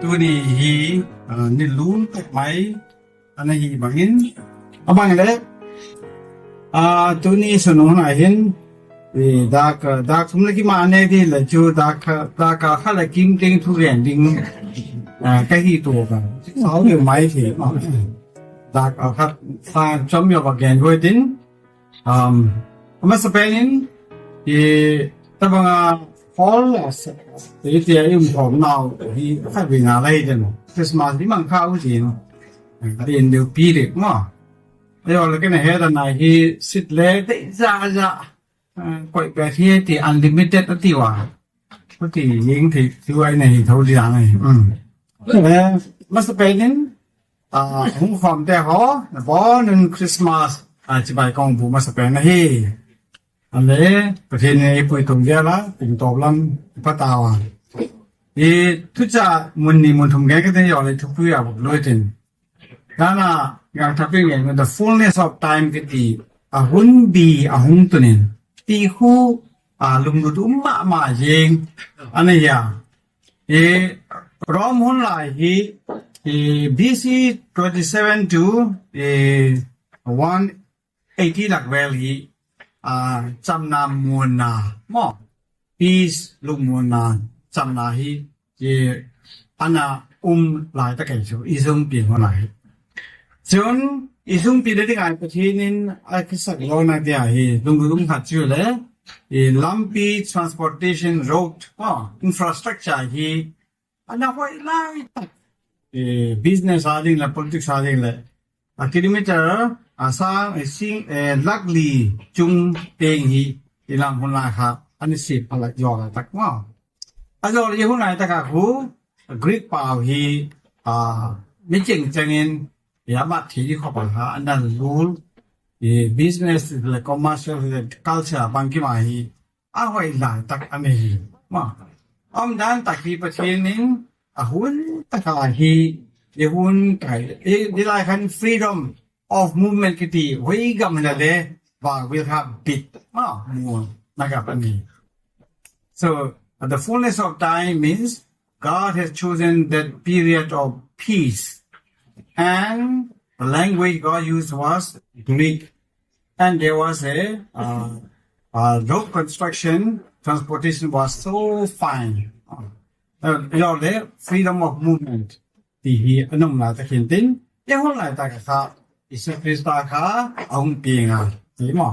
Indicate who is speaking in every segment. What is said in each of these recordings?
Speaker 1: ตัวนี้ฮีนี่ลุ้นตกไหมอันนี้ฮีบางหินบางเลยตัวนี้สนุกหน่อยเห็นดักสมมติมาเนี่ยที่ละจูดักข้าละกิมเต็งทุเรียนดิ้งใกล้ที่ตัวกันเขาอยู่ไหมที่ดักครับสร้างจอมยกแกนไว้ดิ้งมาสเปนินแต่บางfalse 这些用头脑的还为哪来的呢？这是嘛？你们考试呢？研究比例嘛？然后那个呢，还有那些实力的咋，怪别些的 unlimited 的地方，嗰啲影體小位呢，投資人呢，乜事俾人紅房的好，包年 Christmas 就by講唔乜事俾呢嘿。อันนี้ประเทศนี้ไปตรงเดียวละถึงตอบลำพัตตาวทุกจะมันทุ่มแก่ก็ได้ยอดเลยทุกปีอ่ะบอกเลยจริงนั่นน่ะงานทับเป็นอย่าง the fullness of time ก็ดีหุ่นบีหุ่นตัวนี้ที่หูลุงดูมาเองอันนี้อย่างรอมหุ่นหลายBC 27 to 180 หลักเวลีจำนำมวลนาหม้อปีสลุงมวลนาจำนาฮีอันน่ะหลายตะเกียบอีสุ่มปีหัวไหนจนอีสุ่มปีได้ที่ไงประเทศนี้ไอ้คือสักโลนักเดียฮีลุงขัดชื่อเลยlumpy transportation road infrastructureฮีอันน่ะไว้ไล่business อะไรละ politics อะไรละkilometer asang sing luckily chung teng hi ilang hun la kha ani sip pala yo la tak ma ajo le hun lai tak ka khu greek pa hi mi ching changin ya ma thi kho pa ha anan rule business the commercial the culture bang ki ma hi a hoi la tak ani hi ma dan tak hi pa chen nin hun tak ka hi ye hun kai di lai khan freedom of movement ก็ดีไว้กับมันเลยว่าวิธีบิดmore นะครับอันนี้ so the fullness of time means God has chosen that period of peace and the language God used was Greek and there was a road construction transportation was so fine freedom of movement ที่อันนั้นเราจะเห็นถึงยังคนหลายแต่ก็อิสคริสต์ค่ะองค์ปีน่ะดีมั้ย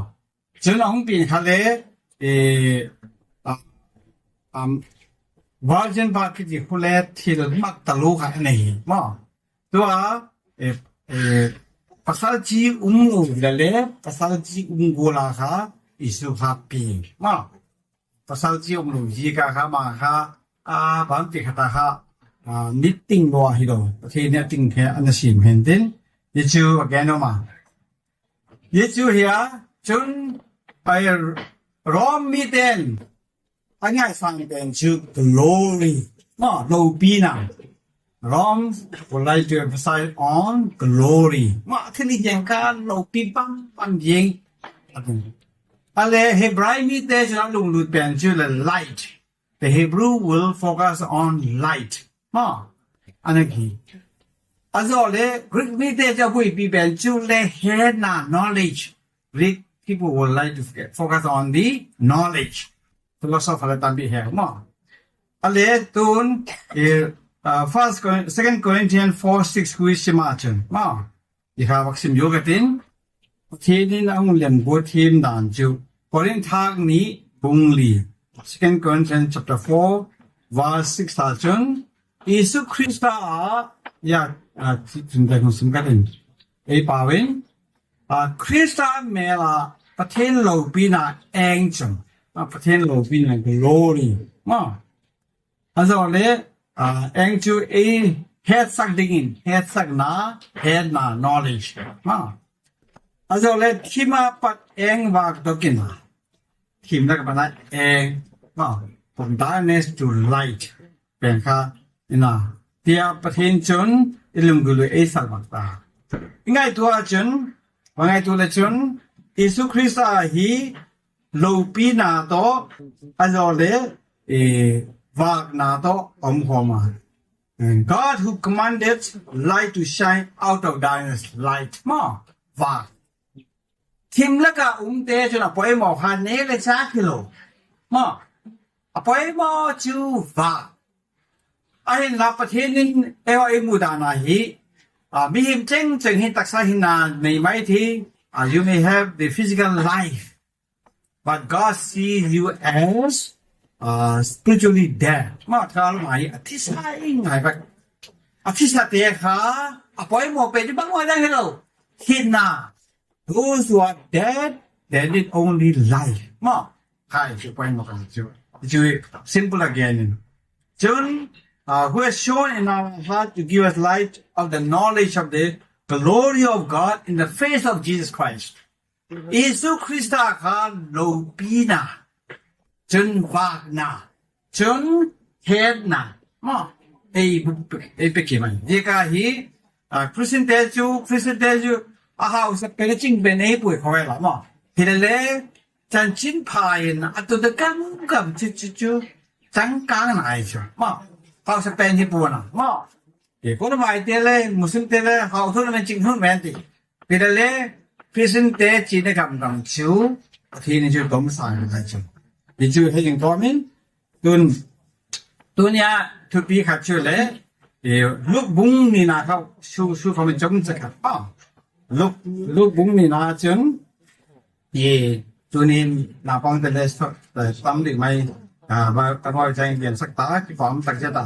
Speaker 1: จนองค์ปีค่ะเลยวาร์จินบาร์คิดคุเล่ที่เรามักตะลุค่ะนี่มั้ยตัวภาษาจีงูเลยภาษาจีงูล่ะค่ะอิสุขปีมั้ยภาษาจีงูจีกะค่ะมาค่ะบางทีค่ะนิตติ้งว่าฮิโร่ที่เนี่ยติ้งแค่อันนั้นสิเห็นดิယေရှုအကဲတော့မှာယေရှုဟိယဂျွန်းအိုင်ရောမီတန်အငိုင်ဆောင်တဲ့ဂျူ glory လောပီနာ Rom would like to emphasize on glory ที่นี่ยังการလောပီปังยิงอะไรเฮบรายมีแต่จะลงลุดเป็นชื่อ light the Hebrew will focus on light อันนี้Also, Greek media will be head knowledge. Greek people would like to focus on the knowledge. Philosopher can be here. Ale tun Second Corinthians 4:6 question margin. You have vaccine yogatin. Tenin ang ulian bo team dan ju. Korin thag ni bungli. Second Corinthians chapter 4 verse 6 margin. Isu Christa ya 진짜 무슨가든 이 바윈 크리스타 메라 파텐 로비나 앵정 파텐 로비나 glory 아서래 앵주 이 head sakna head na knowledge 아서래 키마 pat eng wak dokina kim na kapana eng from darkness to light เป็นค่ะนะเทียประเทศจนลุงกุลเอสัลบักตาง่ายตัวจนว่าง่ายตัวจนอิสุคริสต์ฮีโลปีนาโตอันโอเลวากนาโตอมหัวมา And God who commanded light to shine out of darkness light มาว่าทิมแล้วก็เตจนอปอยหมอคันเนเลซาคิโลมาอปอยหมอจูว่าไอ้ลาประเทศนี้เอมูดานาฮีมีหิมเจงเจงหินตักษาหินาในไม่ที่you may have the physical life but God sees you as spiritually dead มาทาลหมายอธิษฐานไงแบบอธิษฐานเตะขาปล่อยหมอเป็นที่บ้านว่าได้เหรอหินนา those who are dead they need only life มาใครจะปล่อยหมอกันจะ simple again จนwho has shown in our heart to give us light of the knowledge of the glory of God in the face of Jesus Christ เยซูคริสต์ข้าโลปีนาจนวากนาจนเฮ็ดนามาเอเปกี่มันเด็กฮีคริสเตียนจูอาหารสักเป็นจริงเป็นป่วยเขาไว้หรอมาเห็นเลยจันชินพายนะตัวเด็กกับจู่จังกางไหนจ้ะมาเขาสักเป็นที่ป่วยนะมาเด็กคนใหม่เตเลยมุสลิมเตเลยเขาทุกคนเป็นจริงหุ่นแมนตีเห็นเลยคริสเตียนจีนกับกังจูที่นี่จูต้มสายอะไรจ้ะดิจูให้ยังตัวมินตัวเนี้ยทุกปีขัดช่วยเลยลูกบุ้งนี่นะเขาชูเขาเป็นจงจะขัดป้าลูกบุ้งนี่นะจนตัวนี้นาปองแต่เลยแต่ตั้มดึกไม่มาตั้งไว้ใจเรียนสักตาที่ความตั้งใจตา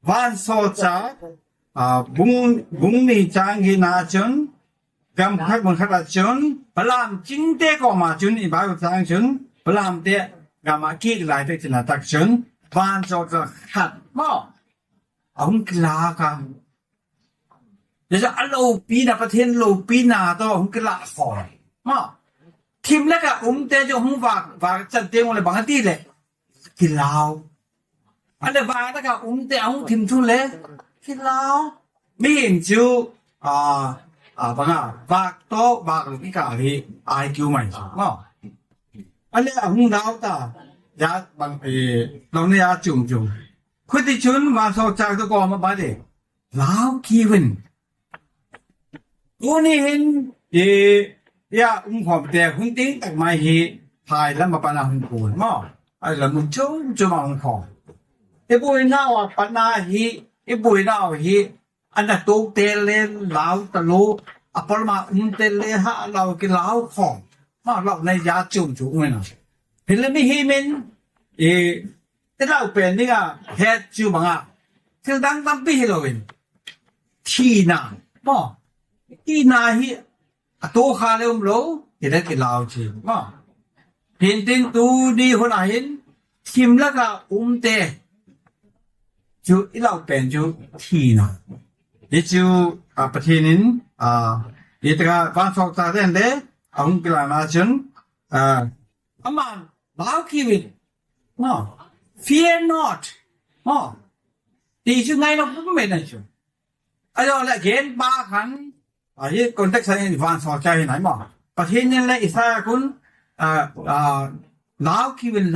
Speaker 1: วันโซจาบุ้งนี่จางกินาจนกำพักมันขัดจนพลามจิงเตก็มาจนอีบ้าก็จางจนพลามเตะกำมาขี้ไหลเตะจนตักจนวันโซจะขัดมาองค์ลาค่ะเดี๋ยวจะอโลปีนาประเทศโลปีนาตัวองค์ลาขอมาทีมเล็กอะเตะจะองค์ฝากจัดเตะอะไรบางทีเลยกินเหล้าอันเดียบางแต่ก็เตะองค์ทีมทุนเลยกินเหล้าไม่เห็นจูบางฝากโต๊ะฝากหรือพี่กาที่IQใหม่มาอันนี้องค์ดาวตายาบางเราเนี่ยยาจุ่มคุณที่ชนมาสอบจากตัวก่อนมาบ้านเด็กลาวคีวินตัวนี้เห็นความแต่คุณติ้งแต่ไม่เห็นภายแล้วมาปนาหุ่นปูนมั้งไอ้เรามุ่งจุ่มมาหุ่นของไอ้บุยน่าว่าปนาฮีไอ้บุยน่าว่าฮีอันนั้นตัวเตเลลาวตะโลอัปลมาเตเลฮะเรากินลาวของมาเราในยาจุ่มไว้นะเห็นแล้วไม่เห็นมันแต่เราเป็นนี่ก็เฮ็ดจูบังอ่ะคือตั้งปีให้เราเป็นที่นาบ่ที่นาฮีตัวขาเลยเราเห็นได้กี่ลาวจีบ่เห็นติงตูดีคนไหนเห็นทีมแล้วก็เตะจูเราเป็นจูที่นาเดี๋ยวจูประเทศนี้เดี๋ยวก็ฟังสอบตาเด่นเด้องค์กลานาชนอามันลาวคีวินบ่ fear not บ่ดีจุไงเราไม่ได้จุไอ้เราละเห็นบ้าขันยี่คนเด็กชายฟังสอบใจไหนบ่ประเทศนี้เลยอิสราเอลคุณลาวคีวิน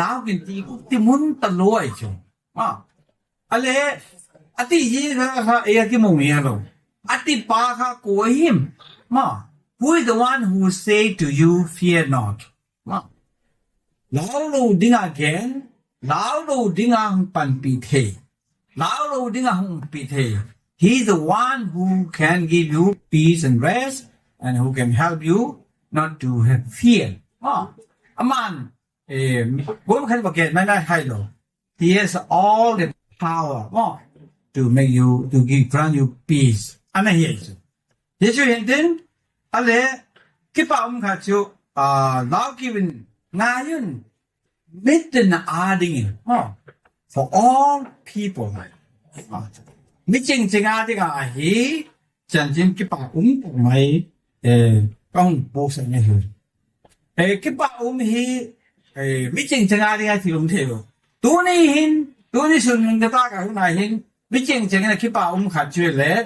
Speaker 1: ที่มุนตะลอยจุบ่อะไรอติยี่ค่ะที่มุ่งเนี่ยเราอติปาค่ะกูหิมบ่ who is the one who say to you fear not บ่ลาวเราดิ้งagainลาวเราดิ้งปันปีเทลาวเราดิ้งปีเท he is the one who can give you peace and rest and who can help you not to have fear บ่อามันผมเคยบอกแกไม่ได้ให้หรอก he has all the power บ่ to make you to grant you peace อันนั้นเองเดี๋ยวเห็นดิอะไรคิดว่าค่ะจูลาวกิวินงายุนมิตรน่ะดิ่งfor all people มิจริงๆดิ่งฮีจันจินคิดว่าไม่ต้องบอกสัญญาคิดว่าฮีมิจริงๆดิ่งที่ลงเที่ยวตัวนี้ส่วนหนึ่งก็ตากคนไหนเห็นมิจริงๆคิดว่าขัดช่วยเลย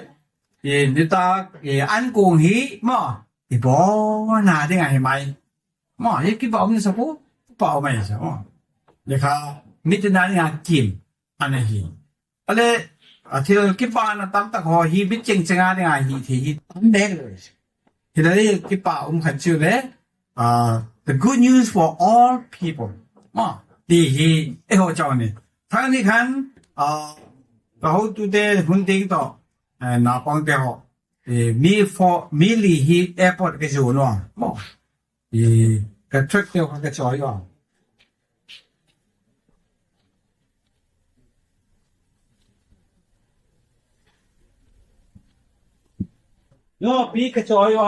Speaker 1: นี่ตาอันโกงฮีอีบ่น่าดิ่งไหมยี่คิดว่าสักปุ๊บเปล่าไม่ใช่เดี๋ยวค่ะมิตรนั้นกิมอันนี้ อะไรที่เราคิดว่านะตั้มตะขอฮีบิจริงจังอะไรไงฮีที่ตั้มเด็กเลยที่เราคิดว่าขันชื่อเลยthe good news for all people มาดีฮีหัวเจ้าเนี่ยทั้งนี้ขันเราตัวเด็กหุ่นดิ้งต่อน้าปังเดียวมีลีฮีแอร์พอร์ตก็อยู่นู่นมาก็ทริปเดียวก็จ่อยอยู่พี่ก็จ่อยอยู่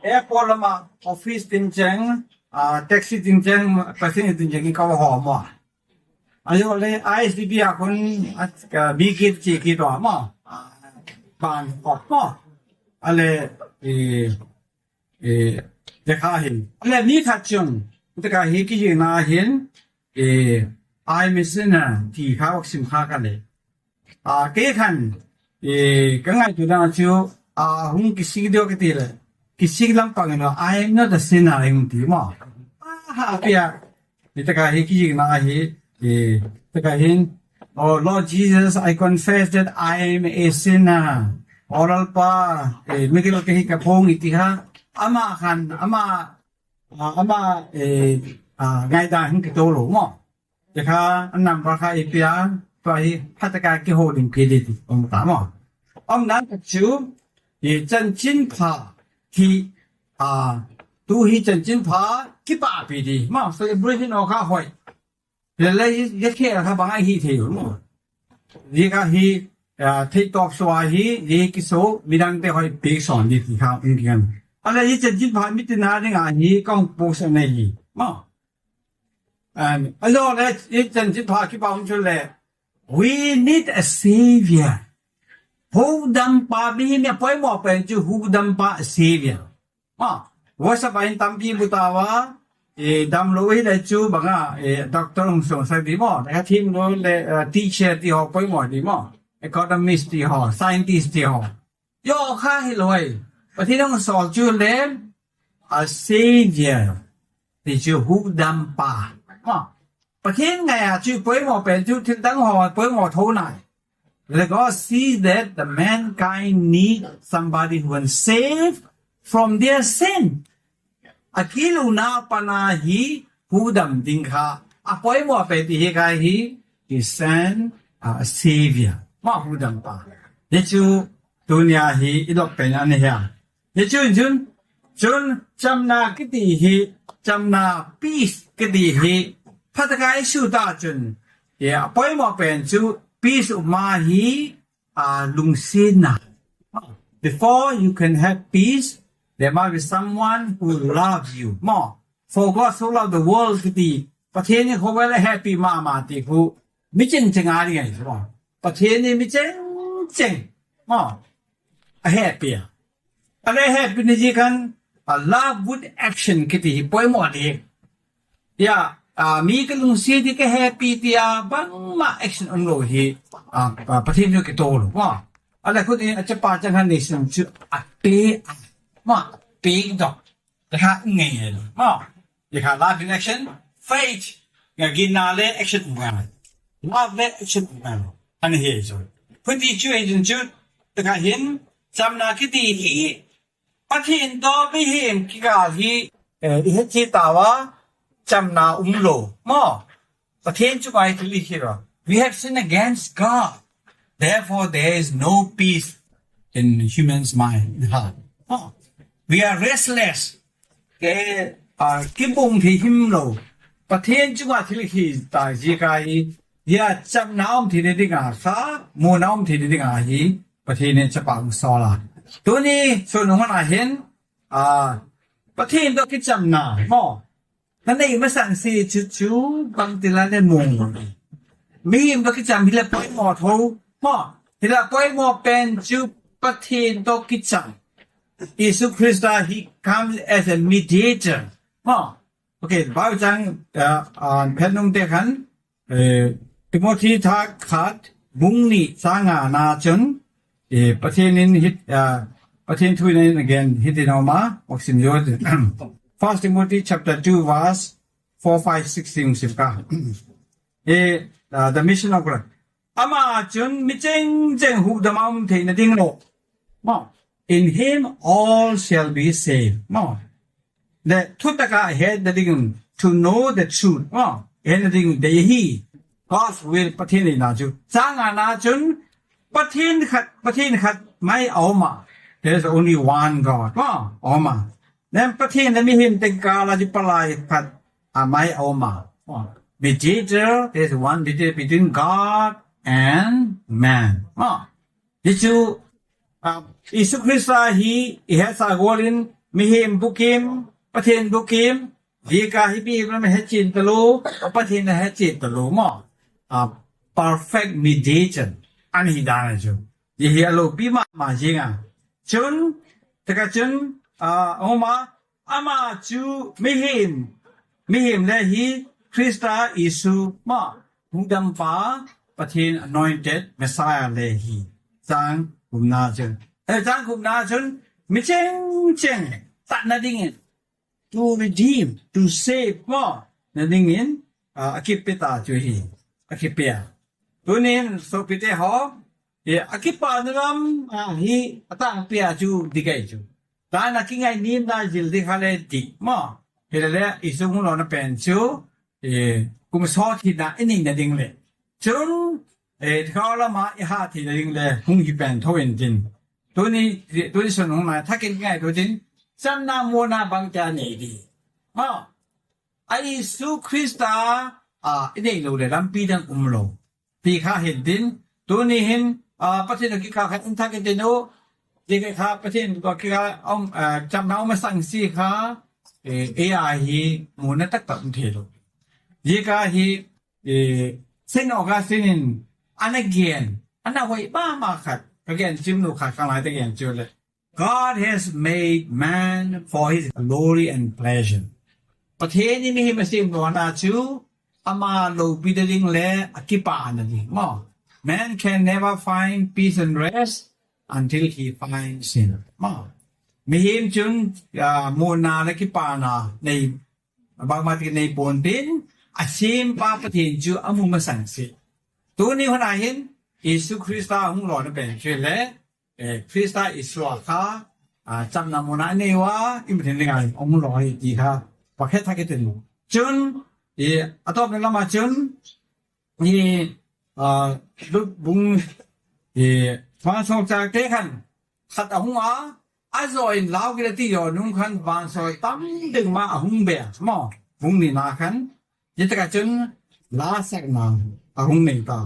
Speaker 1: แอร์พอร์ตมาออฟฟิศจริงๆแท็กซี่จริงๆภาษาจริงๆเขาหอมมาอันนี้เลยไอซีบีอาคนบีกิดจีกิดว่ามาบางออกมาอะไรเด็กข้าเห็นอะไรนี่ขัดจังเด็กข้าเห็นกี่ยังน่าเห็นไอมิสนะที่เขาวัคซีนข้ากันเลยเกี่ยขันก็ง่ายจุดนั้นจู่หุ่นกิสิกเดียวกันทีเลยกิสิกลำพังเนาะ I am not a sinner อะไรมึงที่มาเปียนี่เด็กข้าเห็นกี่ยังน่าเห็นเด็กข้าเห็น Oh Lord Jesus I confess that I am a sinner oral pa migil kahi ka pong itiha ama kan ama ngai da hin ki to lo mo de kha anam ra kha ipia pa hi phataka ki ho ding ki ti om ta mo om nan ka chu ye chen jin pha ki tu hi chen jin pha ki pa pi di mo celebration o kha hoi le ye ke kha ba hi the mo ye ka hiที่ตอบสวาฮียี่กิโซมีดังแต่คอยเบกสอนดีที่เขาอินกันอะไรยี่จะจิตผ่านมิตรนาในงานฮีก็ปูสในฮีมั้งอันนี้เลยยี่จะจิตผ่านที่บ้านชุดเลย we need a savior หูดำปาบีเนี่ยไปหมอเป็นจูหูดำปา savior มั้งว่าสบายตั้มพีบุตรว่าดำรู้ให้ได้จูบังด็อกเตอร์ส่งใส่ดีมั้งแต่ทีมรู้เลยteacher ที่เขาไปหมอดีมั้งeconomist ที่หอ scientist ที่หอย่อค่าให้รวยประเทศต้องสอนจูเล่น a savior ที่จูฮุกดำป่าประเทศไงจูป่วยหมอเป็นจูถึงตั้งหอป่วยหมอโทไหนแล้วก็ see that the mankind need somebody who can save from their sin อากิลุนาปนาฮีฮุกดำดิงค่ะป่วยหมอเป็นที่ใครฮี is send a saviorมาหูดำป่าเดี๋ยวดุนยาฮีอีดอกเป็นอันนี้ฮะเดี๋ยวจุนจำนาคิดฮีจำนาปีสคิดฮีพัฒนาสุดาจุนปล่อยมาเป็นจูปีสมาฮีลุงเซนา before you can have peace there must be someone who loves you more for God so loved the world คิดประเทศนี้เขาไว้แล้วแฮปปี้มาติผู้ไม่จริงจังอะไรไงใช่ป่ะประเทศนี้ไม่เจ๋งแฮปปี้อะไรแฮปปี้นี่จีกัน love with action คิดที่ป่วยหมดเลยมีกันลุงเสียที่ก็แฮปปี้ที่บางมา action อันโลหีประเทศนี้ก็โตหรออะไรคนนี้อาจจะป่าจังหันในสิ่งชื่อเป๊ะดอกนะคะไงนะคะ love in action faith กินนาเล action เหมือนกัน love และ action เหมือนกันอันนี้เหรอพื้นที่ช่วยจุดแต่การเห็นจำนาคิดดีประเทศต่อไปเห็นกิจการที่เห็นที่ตาว่าจำนาโลประเทศจุดไหนที่ลิขิตว่า we have sinned against God therefore there is no peace in human's mind heart we are restless กิบุงที่หิมโลประเทศจุดไหนที่ลิขิตตาจีกายจำน้ำที่ได้งาซาโมน้ำที่ได้งาฮีประเทศนี้จะปังสอลาตัวนี้ส่วนของมันเห็นประเทศต้องคิดจำนานั่นเองมาสั่งซีชูบางทีละเนี่ยมงมีต้องคิดจำที่ละป่วยหมอทูที่ละป่วยหมอเป็นจูประเทศต้องคิดจำอิสุคริสต์ he comes as a mediator โอเคบ่าวจังแผ่นนุ่มเด็กขันติโมธีทักขัดบุงนี่สร้างนาจนประเทศนี้ฮิตประเทศทุยนี้ again ฮิตนอมาวัคซีนยอด First Timothy chapter 2 verse 4, 5, 6, 7 the mission of God ama chun mi cheng hu the mountain na ding lo mo in him all shall be saved mo the tutaka head the ding to know the truth mo and the ding the he God's will ประเทศนี้นะจูสร้างอาณาจุนประเทศขัดไม่เอามา there's only one God ว่าเอามาแล้วประเทศนั้นมีเห็นแต่กาลาจิปลายขัดไม่เอามา mediator there's one mediator between God and man ที่จูอิสุคริสต์ฮีhas a golden มีเห็นบุกิมประเทศบุกิมดีกาฮิบีมันไม่ให้จินตะลูประเทศนั้นให้จินตะลูมั้งperfect mediation อันนี้ได้นะจูยี่เฮโลปีมาจริงจุนแต่ก็จุนออกมาอามาจูไม่เห็นเลยฮีคริสต์อิสุมาหุ่นดำฟ้าประเทศ anointed Messiah เลยฮีจังคุมนาจุนจังคุมนาจุนไม่เจงตัดนาดิ่ง to redeem to save มานาดิ่งอาคิปเปตาจูฮีอาคิปเปียตัวนี้สุพิเตหออาคิปานรำฮีตั้งเปียจูดิเกจูแต่นักกินไงนิมได้จิลดิคาเลติมาเฮเลอิสุงเราเนเป็นจูกุมสอที่น่ะอินิงนั่นดิ่งเลยจุนเขาละมาอีหาที่นั่นดิ่งเลยคงฮิเป็นทวินจินตัวนี้ส่วนของนายถ้ากินไงตัวจินจันนาโมนาบังจานีดีไอสุคริสตาอินิงเราเลยรำปีดังโลปีข้าเห็นดินตัวนี้เห็นประเทศกิจการอินทักเดโนดีกันข้าประเทศก็กิจการจำนำมาสั่งซีข้าAI มูนตักตัดเทโลดีกันฮีเส้นออกเส้นอันนั้นเกียนอันนั้นไว้บ้ามาขัดก็เกียนจิมโนขัดข้างหลังตะเกียนจุดเลย God has made man for His glory and pleasure ประเทศนี้มีให้มาสิ่งก่อนนะจูอามาโลบิดลิงเล่อคิปานันนี่มั้ง Man can never find peace and rest until he finds sin มั้งมีหิมจุนโมนาและคิปานาในบางมาที่ในปนดินอาชิมปาปะทินจูอามุมาสังสิตัวนี้คนไหนเห็นอิสุคริสต์หุ่นหล่อนั่นเป็นช่วยเล่คริสต์อิสวาค่ะจำนำโมนาเนี่ว่าอิมเป็นยังไงองค์หล่อดีค่ะประเทศไทยก็เป็นจุนอัตโนมัติละมาจุนลุกบุ้งฟังสองจากเด็กขันขัดอาหุงอาจอยลาวกิเลติยอนุ่งขันฟังสอยตั้มดึงมาอาหุงเบียสมอหุงนี่นาขันยิ่งแต่จุนลาสักนางอาหุงนี่ตา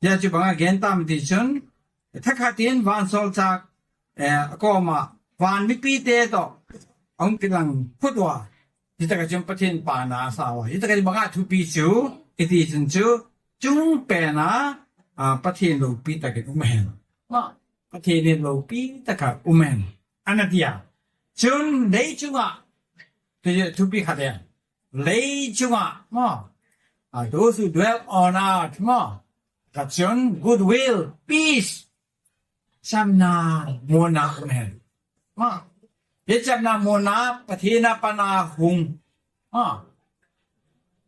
Speaker 1: อย่าจุบังเกณฑ์ตามที่จุนถ้าขัดเตียนฟังสองจากก็มาฟังไม่ปีเตะต่อองค์กำลังพูดว่ายิ่งแต่จุนประเทศปานาสาวยิ่งแต่จุบังทุปีจูอิติจุนจูจุงเป็นประเทศโลปีตะกันอุเมนประเทศโลปีตะกันอุเมนอันนั้นที่จุนเลยจุงที่ทุปีขัดเนี่ยเลยจุงthose who dwell on earth กับจุน goodwill peace จำนาโมนาอุเมนเดี๋ยวจำนาโมนาประเทศปนาหุง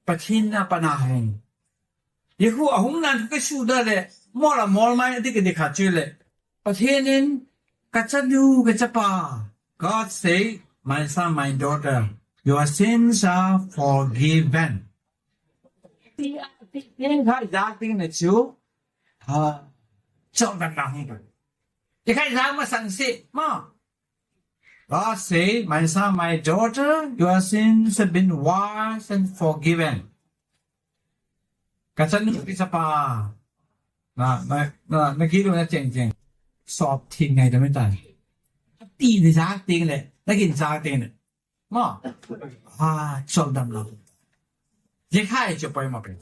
Speaker 1: ประเทศปนาหุงยี่ห้อหุ่นนั้นก็ชูได้เลยมอลไม่ได้ก็ได้ขัดเจอเลยประเทศนี้กัจจดูกัจจปา God say my son my daughter your sins are forgiven ที่ข้าอยากที่จะชูชอบดังๆเลยที่ข้าอยากมาสั่งสิมา God say my son my daughter your sins have been washed and forgivenกัจจันนุปิสปานักคิดดูนะเจ๋งสอบทิ้งไงจะไม่ตายตีในซากทิ้งเลยนักกินซากทิ้งเลยชอบดำเรายังข้าจะไปมาเป็น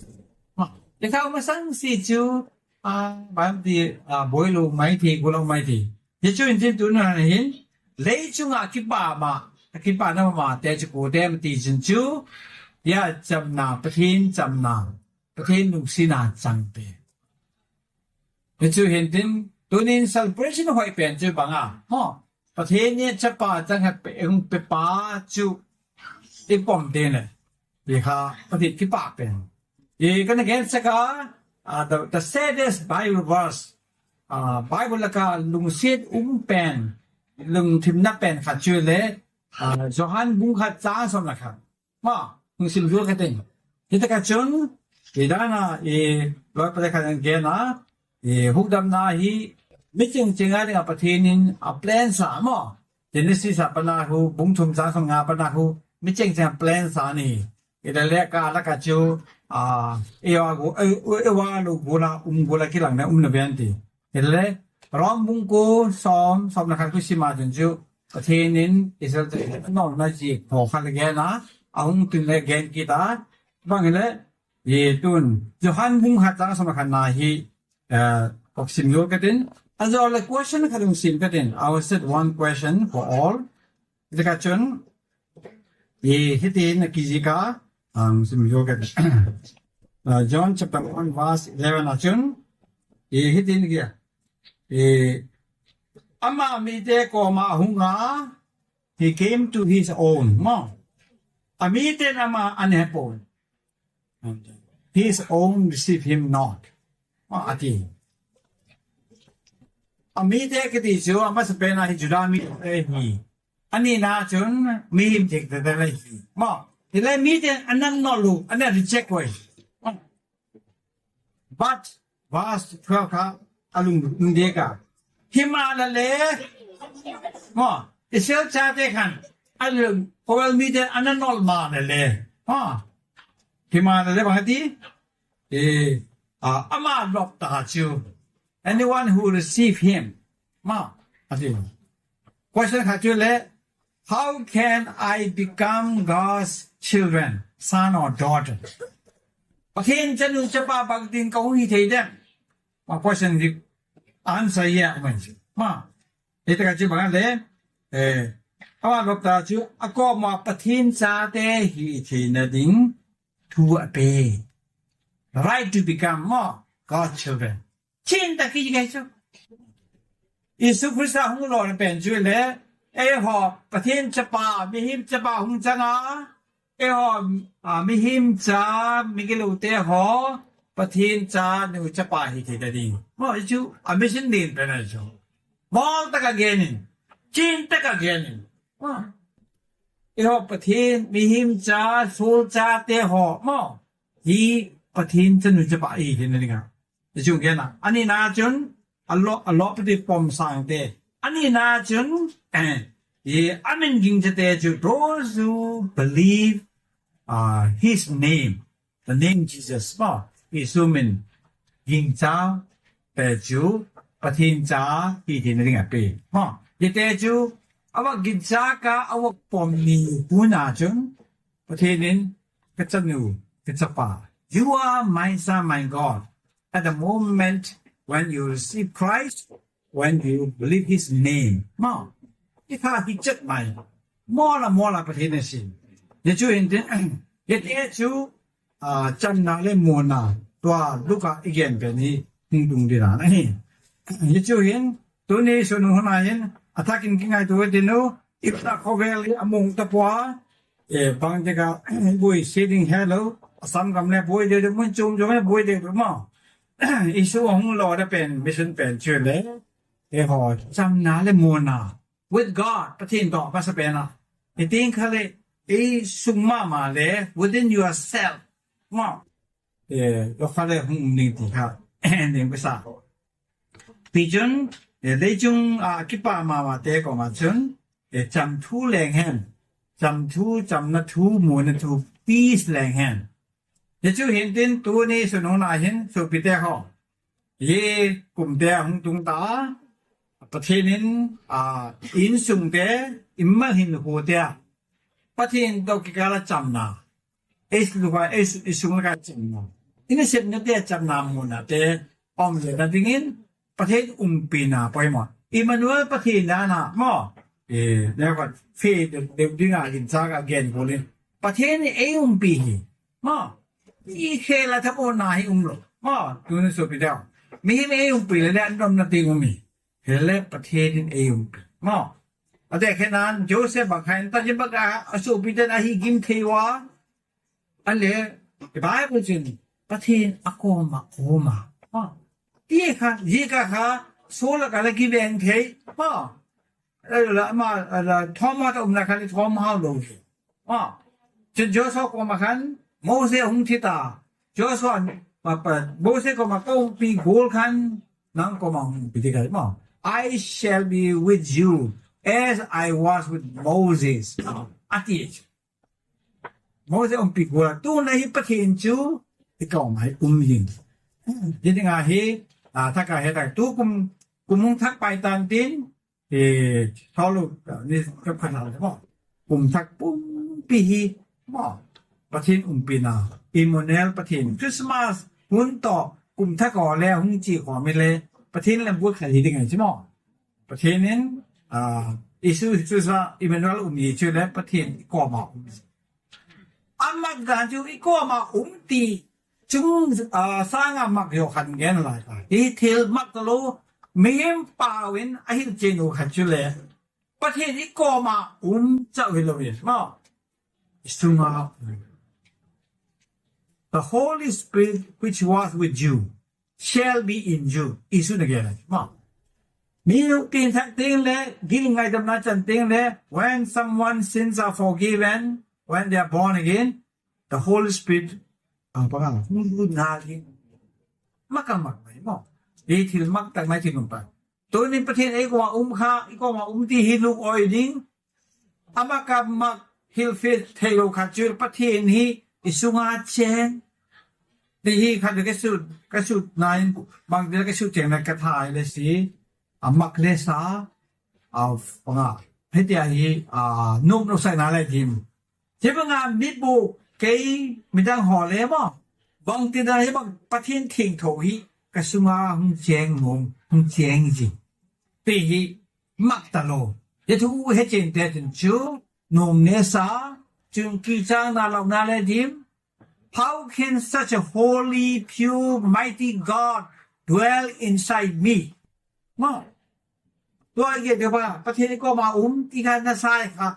Speaker 1: ยังข้ามาสั่งสิจูบางทีบอยลูไม่ทีกูเราไม่ทียังจูอินเทนตัวนั้นเห็นเลยจูงคิดบ้ามาคิดบ้านั่นมาแต่จะกูเต็มตีจนจูอย่าจำนาประเทศจำนาประเทศนุสินาจังเปเดี๋ยวเห็นถึงตัวนี้ celebration หอยเป็นจูบังประเทศนี้จะป่าจังให้เป็นป่าจูอีปอมเดนเลยเดี๋ยวค่ะประเทศที่ป่าเป็น Kan again saka the saddest Bible verse Bible laka lungsit pen lung timna pen khat chu le Johan bung khat cha som lakha ma lung sim ju ka ten kita ka chun idana loi pa ka ge na hukdam na hi miching chinga nga pathinin a plan sa mo Genesis apana hu bung thum cha som nga pana hu miching cha plan sa ni ida le ka la ka chu ewa go ewa lo gola gola kilang na na benti ida rom bung ko som na ka ku sima jun chu pathinin isal no na ji ho kha le ge na aung tin le gen kita bang le ye tun Johan bung ha cha som kha na hi oksim yo katin as all the question kadung sim katin I will set one question for all the kachun ye hitin kizika sim yo katin John chapter 1 verse 11 achun ye hitin gya ama mi te ko ma hunga he came to his own mo ami te ama anepon his own receive him not ati Amite kiti chu ama sapena hi judami hi ani na chun mi him thik da da lai hi mo ile mi te anang no lu ana reject way but verse 12 ka alung nde ka himala le mo isel cha te khan alung powel mi te ananol ma le ha himala le bangati ama lop ta chu Anyone who receive him, question how can I become God's children, son or daughter? Again, chanu chapa bagdin kau hi thei dem. Question the answer here ma. Ita ka chu bang le awa lop ta chu ako ma pathin cha te hi thi na ding to obey. Right to become more God's children. Chin ta ki ga chu Isu Krista hung lo na pen chu le ho pathin chapa mi him chapa hung changa ho mi him cha mi ge lu te ho pathin cha nu chapa hi the da ding mo chu a mission din pe na chu mo ta ka gen chin ta ka gen ho pathin mi him cha sul cha te ho mo hi pathin cha nu chapa hi the na ding Chu ge na ani na chun a lot pati pom sang te ani na chun ye amen ging te chu those who believe his name the name Jesus ma isumin ging cha pe chu pathin cha hi thi na ring a pe ma ye te chu awa ging cha ka awa pom ni pu na chun pathinin ka chanu ka chapa you are my son my God At the moment when you receive Christ, when you believe His name, ma, ita hijat mai, mola pathinasin. Yechu hindi, yechu chan na le mona, tua luka again peni hingdung dira na hi. Yechu hin, tuni sunu hunayin, atakin kingai tuwe dinu, ipta koveli among tapwa, bang jaga boy sitting hello, asam kamne boy de mun chum jome boy de ma. Isu hong lo da pen mission pen chu le ho cham na le mo na with God pathin to pa sa pena iting khale sung ma le within yourself ma lo khale hung ning ti kha ning pa sa pigeon le chung ki pa ma te ko ma chun cham thu leng hen cham na thu mo na thu peace leng hen Ye chu hin tin tu ni su no na hin su pi te ho ye kum te hung tung ta pathinin in sung te imma hin ho te pathin do ki kala cham na es lu ba es sung ka cham na ina sep na te cham na mo na te om le na dingin pathin pi na poi mo Emmanuel pathin na mo ne ko fe de dinga in sa ga gen ko le pathin pi mo Ike la tapo na hi lo. Ma, tu ni so pidao. Mi me pi le dan dom na ting mi. Hele pathin pi. Ma. Ade kenan Joseph ba khain ta jin ba ka asu pi dan hi gim thewa. Ale the Bible chin ประเทศอากงมาโคมาที่ค่ะยี่ก็ค่ะโซลกันเลยกี่เบงเทละมาทอมมาตรงนั้นค่ะทอมฮาวลงจะจอสก็มาคันโมเสหุงทิตาจอสมาเปิดโมเสก็มาก็ปีโกลคันนั่งก็มาปีที่กันI shall be with you as I was with Moses อาทิตย์โมเสองปีโกลตัวไหนประเทศจูที่ก็ไม่ยิงยิ่งไงเฮถ้าก็เฮแต่ตัวกุมทักไปตามดินทอลุนี่ก็ขนาดนั้นกุมทักปุ่มปีประเทศปีนาอิมมเนลประเทศคริสต์มาสหุ่นต่อกุมทักก่อแล้วหุ่นจีก่อไม่เลยประเทศนั้นพูดขนาดยังไงใช่ไหมประเทศนั้นอิสุว่าอิมมเนลมีชื่อแล้วประเทศก่อมาอามักการจูอีก่อมาตีจึงสร้างอามักยขันเงินหลายอีเทลมักตะโลไม่เห็นป่าวินไอ้เจนูขัดจุเลยประเทศอีก่อมาเจ้าวิลวิสมาสุมา The Holy Spirit which was with you shall be in you อิสุนักเรียนมามีลูกทีนทักทิ้งเลยกินไงดำนัจันทิ้งเลย When someone's sins are forgiven when they are born again the Holy Spirit ปะกันมุ่งนาทีมักกันมักไหมมั้งดีที่มักแต่ไม่ที่นุ่มไปตัวนี้ประเทศเอกว่าข้าอีกว่าที่ฮิลูออยดิ้งอามากับมักฮิลฟิตเทโลขัดจุลประเทศนี้อิสุงาเชนที่ฮีขัดกระสุดนายบางเดือนกระสุดเจงในกระถายเลยสิอามักเลสาปะกันให้ที่ฮีนุ่มเราใส่นาอะไรทีมเจ้าพงานบิบูเกย์มีดังห่อเลยมั้งบางทีได้บางประเทศทิ้งถูฮีกระสุนหุ่นเจงงงหุ่นเจงจริงตีฮีมักตลอดเดี๋ยวทุกเฮจินเดชจูนุ่มเนสาจึงกิจางนาลนาเลดิม How can such a holy, pure, mighty God dwell inside me? มั้งตัวเกี่ยวกับประเทศก็มาที่การน่าใช่ค่ะ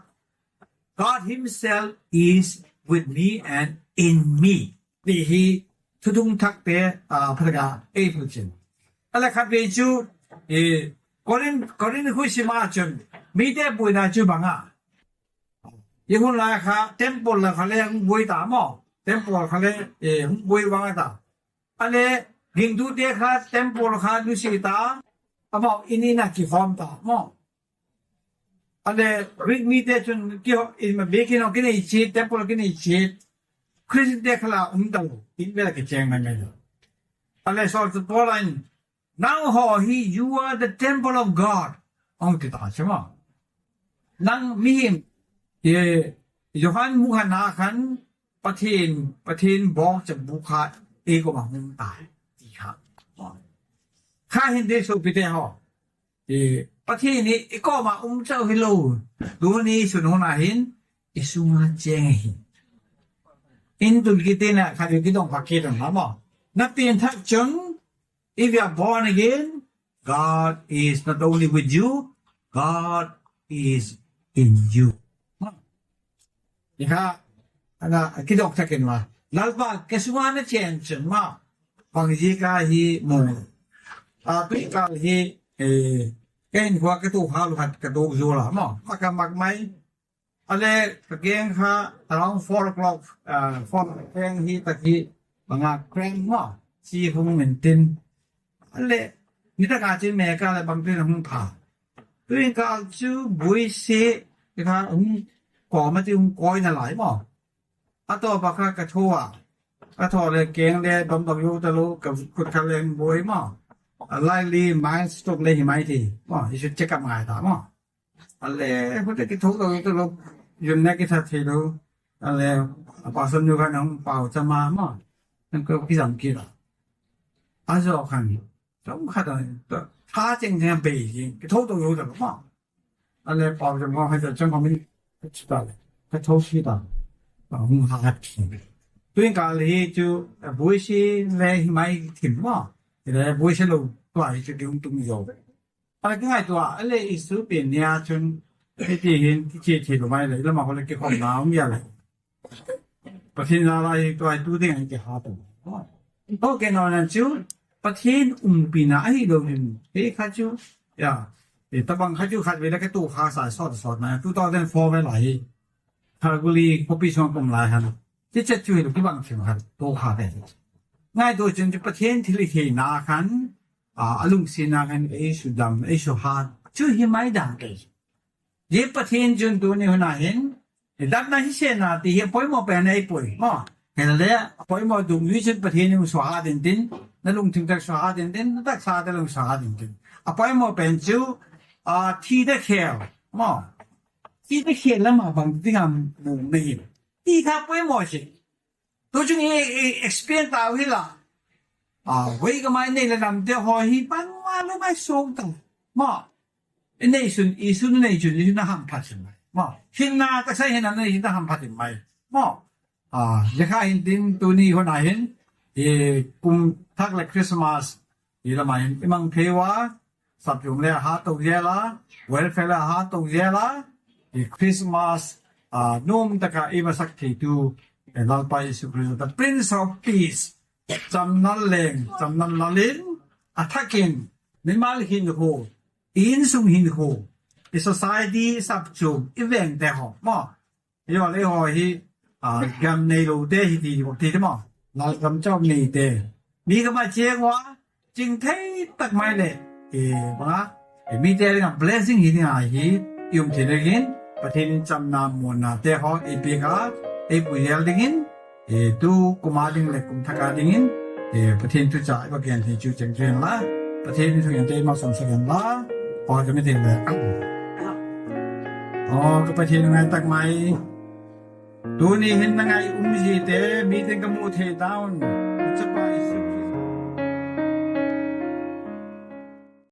Speaker 1: God Himself is with me and in me นี่ฮีทุกทักเตะพระกาพูดจริงอะไรครับเวจูก่อนคุยสิมาจนมีแต่บุญนาจูบังยังคนละค่ะเต็มปอดละค่ะเลยบุญตามอเต็มปอดค่ะเลยบุญวางตาอะไรหินดูเด็กค่ะเต็มปอดค่ะดูสิตาบอกอินี่นักกี่ฟอร์มตามออะไรริกมีแต่จนเกี่ยวมาเบกินเอากินอีชีเต็มปอดกินอีชีคริสต์เด็กละตลอดอินเวลาเกี่ยงมันไม่ได้อะไรสอนตัวอะไรnow you are the temple of God ที่ตาใช่ไหมนั่งมียอห์นมุขนาขันประเทศบอกจะบุคคลเอกมาหุ่นตายดีครับข้าเห็นได้สุพิเตหอประเทศนี้เอกมาเจ้าฮิโลดูนี่สุนทรหินอิสุมาเจงหินอินตุลกิเตนะข้าดูที่ต้องพักเกินหรอมั้งนับเตียนทักจง if you are born again God is not only with you God is in you นี่ค่ะคิดออกจากกันว่าลัลปะแค่ส่วนนั้นเช่นฉันมาบางทีก็ฮีมูตุยก็ฮีแกนหัวกระตุกหาลูกหัดกระตุกจูละมั้งมากมักไหมอะไรแกงค่ะ around 4 o'clock แกงฮีตะกี้บางแกงมั้งซีฟงเหม็นตินอะไรนี่ถ้าการจะแม่ก็อะไรบางทีเราhunผ่าตุยก็จูบุยเสค่ะก่อมาที่ก้อยน่ะหลายมั้งตัวปากกระทั่วเลยเก่งเลยดมอยู่ตะลุกับกุดทะเลบวยมั้งไล่ลีไม้สตุกเลยไม่ทีมั้งยิ่งจะกำไงตามั้งอะไรพวกที่กระทั่วตะลุยืนนักกีฬาทีดูอะไรภาษาอยู่กันน้องเป่าจะมามั้งนั่นก็พิจารณากีฬาอาจจะขันต้องขัดอะไรท่าจริงๆเบย์จริงกระทั่วอยู่ตะลุมั้งอะไรเป่าจะมาให้จะจังความนี้สุดท้ายกระทั่วชีตาหุ่นหาถิ่นตัวเองก็เลยจูบุยชีเลยไม่ถิ่นว่าแต่บุยชีเราตัวไอ้จุดยุ่งตรงนี้อยู่อะไรก็ง่ายตัวอะไรอิสุเป็นเนี่ยจนที่เห็นที่เชี่ยวไม่เลยแล้วมาคนละเกี่ยวกับน้ำอย่างไรประเทศอะไรตัวไอ้ตัวเด็กไอ้เกี่ยวกับตัว โอเคนอนนั่นจูประเทศปีน่าไอ้เราเห็นข้าจูอย่าแต่บางข้าจูขัดเวลาแค่ตัวข้าสายสอดนะตัวตอนนั้นฟอร์ไปไหลฮาร์กุลีพอปีชงกลมลายฮันที่จะช่วยหรือที่บางสิ่งหัดตัวข้าได้ง่ายตัวจนจะประเทศที่เลียนาคันอารมณ์เสียนาคันสุดดำสุดฮาร์ดช่วยให้ไม่ดังเลยเย่ประเทศจนตัวนี้หัวหน้าเห็นดับนั้นที่เสียนาที่เห็นป่วยมาเป็นไอ้ป่วยมั้งเห็นเลยป่วยมาดูวิจิตประเทศนี้มันสวาดินดินนั่นลุงถึงจะสวาดินดินนั่นตักสาแต่ลุงสวาดินดินป่วยมาเป็นจูที่ได้เขียวมั้งที่ได้เขียวแล้วมาบางทีทำมุมไม่เห็นที่ข้าป่วยมาสิตัวจุงexperience ตาวิละเว้ยก็ไม่เนี่ยระดับเดียวหอยปันว่ารู้ไหมส่งตั้งมั้งเนี่ยอีสุนเนี่ยจุดนี้น่าห้ามพลาดใช่ไหมมั้งหินนาตักใส่หินนาเนี่ยน่าห้ามพลาดใช่ไหมมั้งจะข้าเห็นดินตัวนี้คนไหนเห็นกุมทักเลยคริสต์มาสละมาเห็นมังเทวาสับจุงเลยหาตกเยละเวลเฟลหาตกเยละคริสต์มาสนุ่มตะกะมาสักทีดูเราไปสุคริสต์ the Prince of Peace จำนั่นเลงจำนั่นละลินทักกินนิมาลหินโฮอินสุงหินโฮsociety สับจุงอีเวนต์แต่หอมมั้งย้อนเลยหอยกำในโลเดฮิดีบอกทีใช่มั้งเรากำเจ้านี่เดนี่ก็มาเชียงว่าจริงเท่ตักไม่เลยบ้ามีแต่เรื่อง blessing ที่นี่ยุ่งที่เรื่องประเทศจำนำมวลนาแต่เขาปีกาปุยเอลดิ่งตัวกุมาดิ่งเล็กกุมทักการดิ่งประเทศทุจ่ายว่าเกี่ยนที่จูเจงเจนละประเทศที่ทุกอย่างได้มาส่งเสริมละพอจะไม่ถึงเลยก็ประเทศงานตักไม่ตัวนี้เห็นยังไงจีเตมีถึงกับมูเทดาวน์จะไป